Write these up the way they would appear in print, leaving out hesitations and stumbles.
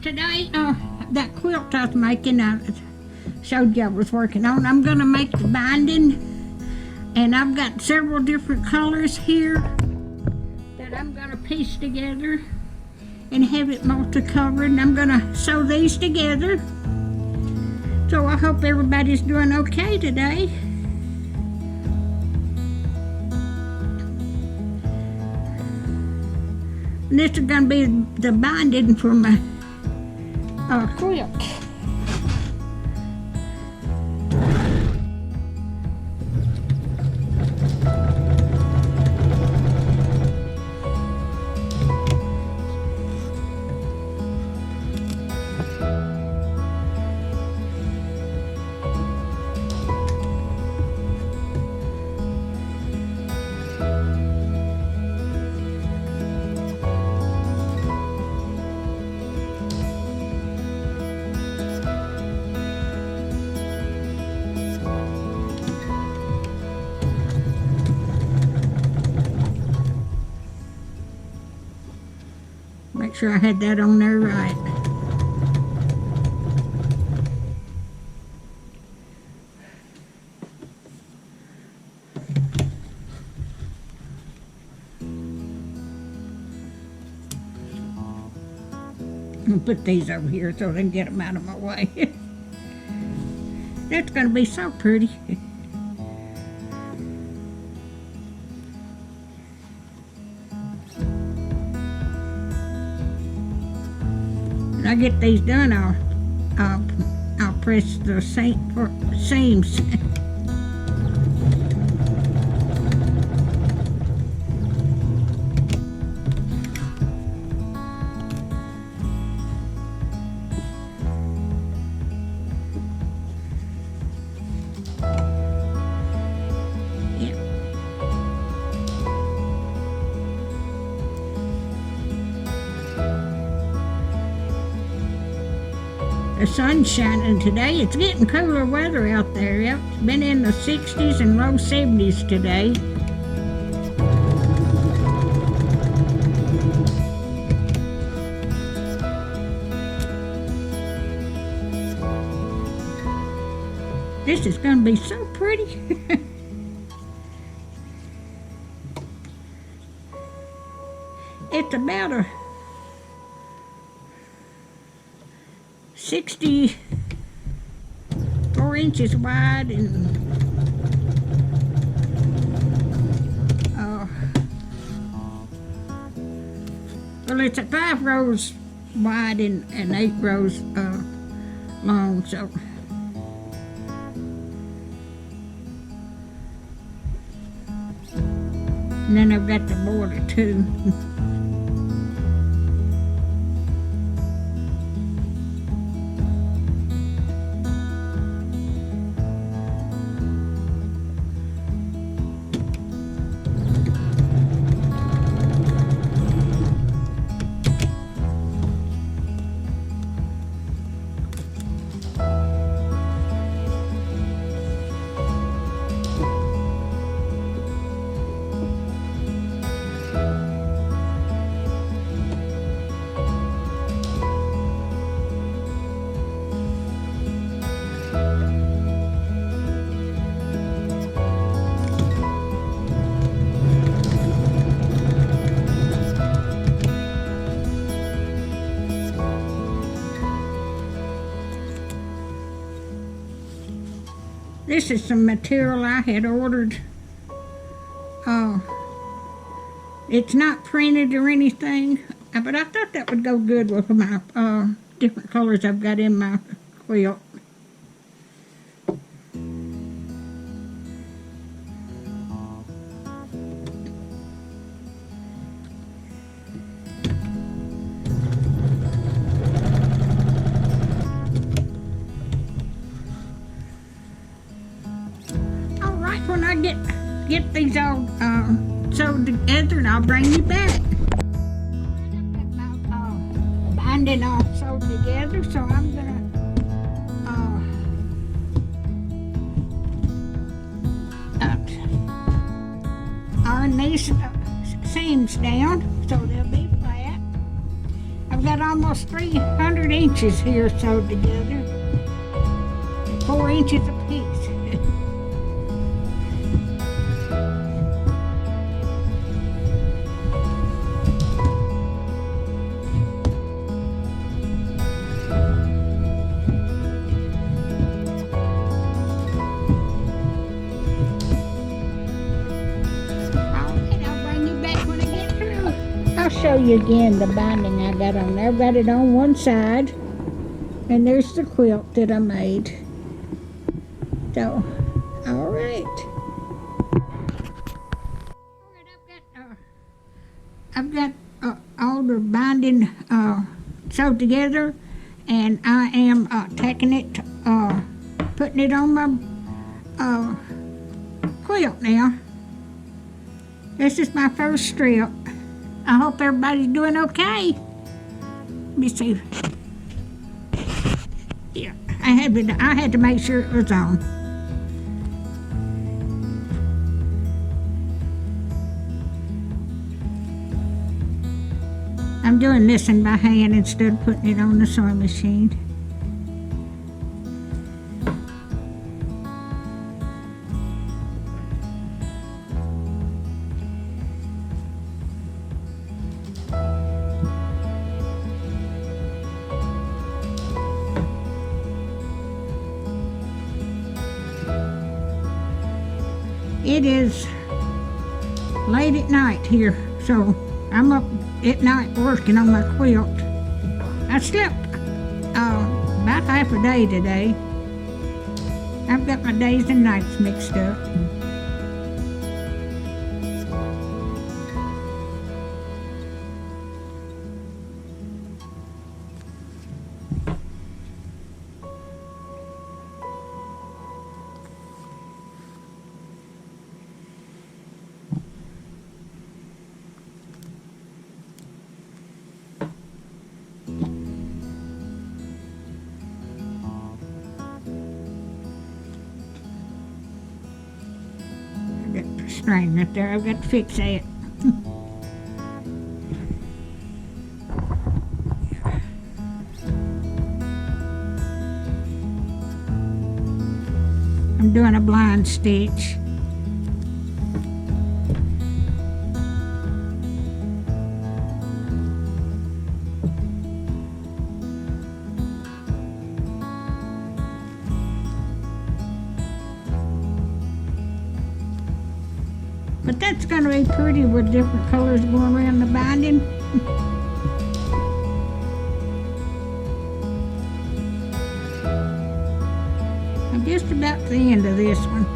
Today, that quilt I was making, I showed you I was working on. I'm going to make the binding, and I've got several different colors here that I'm going to piece together and have it multicolored, and I'm going to sew these together. So I hope everybody's doing okay today. And this is going to be the binding for my quilt. Make sure I had that on there right. I'll put these over here so they can get them out of my way. That's going to be so pretty. When I get these done, I'll press the seams. The sun's shining today. It's getting cooler weather out there. Yep, it's been in the 60s and low 70s today. This is going to be so pretty. It's about a 64 inches wide and well, it's a 5 rows wide and 8 rows long, so and then I've got the border too. This is some material I had ordered. It's not printed or anything, but I thought that would go good with my different colors I've got in my quilt. When I get these all sewed together, and I'll bring you back. I've got my binding all sewed together, so I'm gonna iron these seams down so they'll be flat. I've got almost 300 inches here sewed together. 4 inches apiece. I'll show you again the binding I got on there. I've got it on one side, and there's the quilt that I made. So, all right. I've got all the binding sewed together, and I am taking it, putting it on my quilt now. This is my first strip. I hope everybody's doing okay. Let me see. Yeah, I had to make sure it was on. I'm doing this in by hand instead of putting it on the sewing machine. It is late at night here, so I'm up at night working on my quilt. I slept about half a day today. I've got my days and nights mixed up. String right there. I've got to fix that. I'm doing a blind stitch. But that's going to be pretty with different colors going around the binding. I'm just about to the end of this one.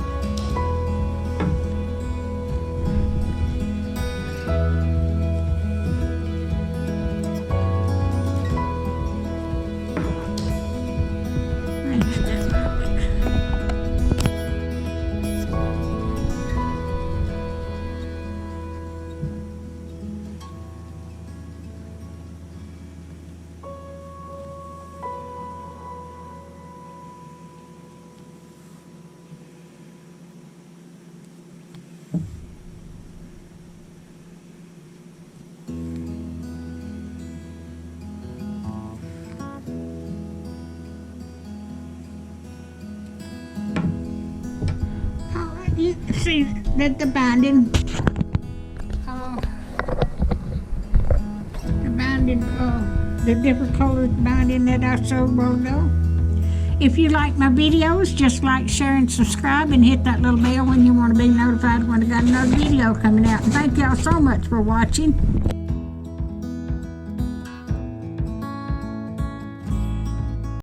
You can see that the binding, the different colored binding that I sewed while ago. If you like my videos, just like, share, and subscribe, and hit that little bell when you want to be notified when I got another video coming out. And thank y'all so much for watching.